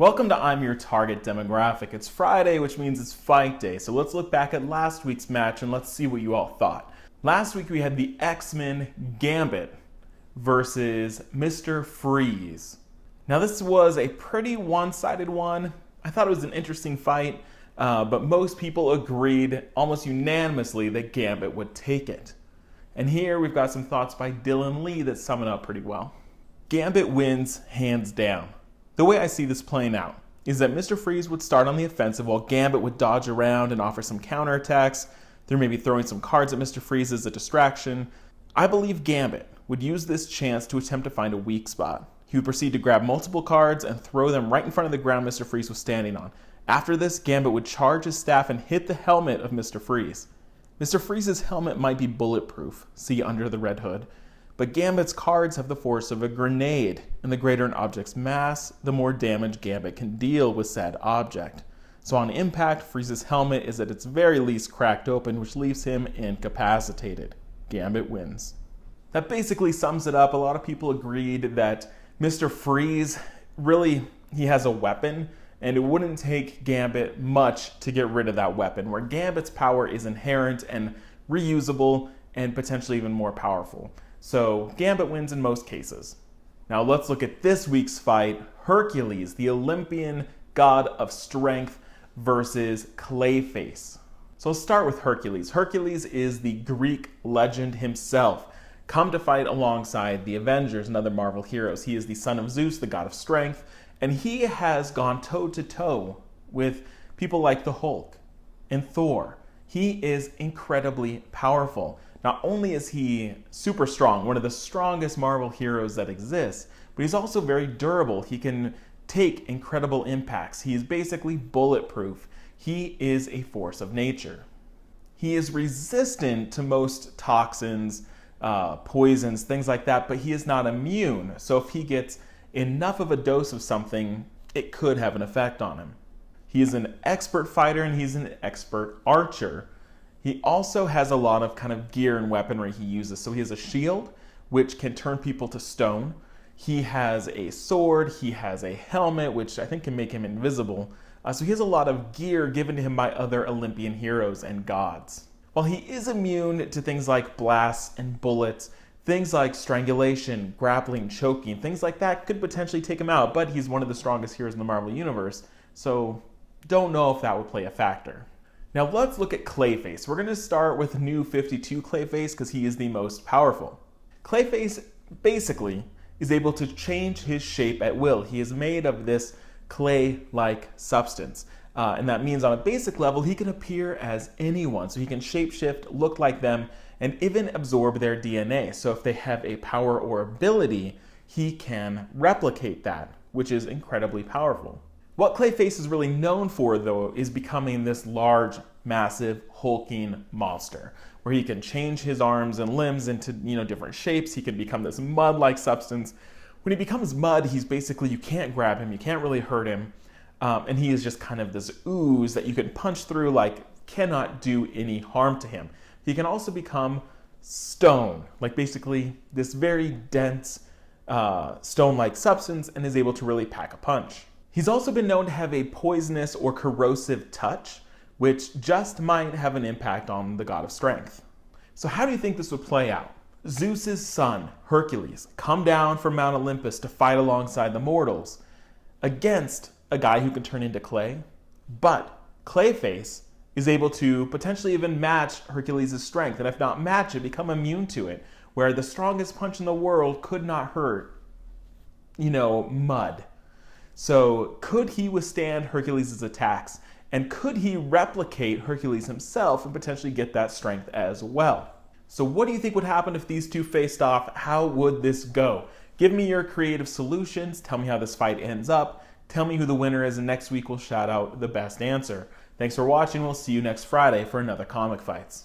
Welcome to I'm Your Target Demographic. It's Friday, which means it's fight day. So let's look back at last week's match and let's see what you all thought. Last week we had the X-Men Gambit versus Mr. Freeze. Now this was a pretty one-sided one. I thought it was an interesting fight, but most people agreed almost unanimously that Gambit would take it. And here we've got some thoughts by Dylan Lee that sum it up pretty well. Gambit wins hands down. The way I see this playing out is that Mr. Freeze would start on the offensive while Gambit would dodge around and offer some counterattacks. They're maybe throwing some cards at Mr. Freeze as a distraction. I believe Gambit would use this chance to attempt to find a weak spot. He would proceed to grab multiple cards and throw them right in front of the ground Mr. Freeze was standing on. After this, Gambit would charge his staff and hit the helmet of Mr. Freeze. Mr. Freeze's helmet might be bulletproof, see under the red hood, but Gambit's cards have the force of a grenade, and the greater an object's mass, the more damage Gambit can deal with said object. So on impact, Freeze's helmet is at its very least cracked open, which leaves him incapacitated. Gambit wins. That basically sums it up. A lot of people agreed that Mr. Freeze, really, he has a weapon, and it wouldn't take Gambit much to get rid of that weapon, where Gambit's power is inherent and reusable and potentially even more powerful. So Gambit wins in most cases. Now let's look at this week's fight. Hercules, the Olympian god of strength, versus Clayface. So let's start with Hercules. Hercules is the Greek legend himself, come to fight alongside the Avengers and other Marvel heroes. He is the son of Zeus, the god of strength, and he has gone toe-to-toe with people like the Hulk and Thor. He is incredibly powerful. Not only is he super strong, one of the strongest Marvel heroes that exists, but he's also very durable. He can take incredible impacts. He is basically bulletproof. He is a force of nature. He is resistant to most toxins, poisons, things like that, but he is not immune. So if he gets enough of a dose of something, it could have an effect on him. He is an expert fighter and he's an expert archer. He also has a lot of kind of gear and weaponry he uses. So he has a shield, which can turn people to stone. He has a sword. He has a helmet, which I think can make him invisible. So he has a lot of gear given to him by other Olympian heroes and gods. While he is immune to things like blasts and bullets, things like strangulation, grappling, choking, things like that could potentially take him out, but he's one of the strongest heroes in the Marvel Universe, so don't know if that would play a factor. Now let's look at Clayface. We're going to start with New 52 Clayface because he is the most powerful. Clayface basically is able to change his shape at will. He is made of this clay-like substance. And that means on a basic level, he can appear as anyone. So he can shapeshift, look like them, and even absorb their DNA. So if they have a power or ability, he can replicate that, which is incredibly powerful. What Clayface is really known for, though, is becoming this large, massive, hulking monster, where he can change his arms and limbs into, different shapes. He can become this mud-like substance. When he becomes mud, he's basically, you can't grab him, you can't really hurt him, and he is just kind of this ooze that you can punch through, cannot do any harm to him. He can also become stone, basically this very dense, stone-like substance, and is able to really pack a punch. He's also been known to have a poisonous or corrosive touch, which just might have an impact on the god of strength. So how do you think this would play out? Zeus's son, Hercules, come down from Mount Olympus to fight alongside the mortals against a guy who can turn into clay, but Clayface is able to potentially even match Hercules' strength, and if not match it, become immune to it, where the strongest punch in the world could not hurt, mud. So could he withstand Hercules' attacks? And could he replicate Hercules himself and potentially get that strength as well? So what do you think would happen if these two faced off? How would this go? Give me your creative solutions. Tell me how this fight ends up. Tell me who the winner is, and next week we'll shout out the best answer. Thanks for watching. We'll see you next Friday for another Comic Fights.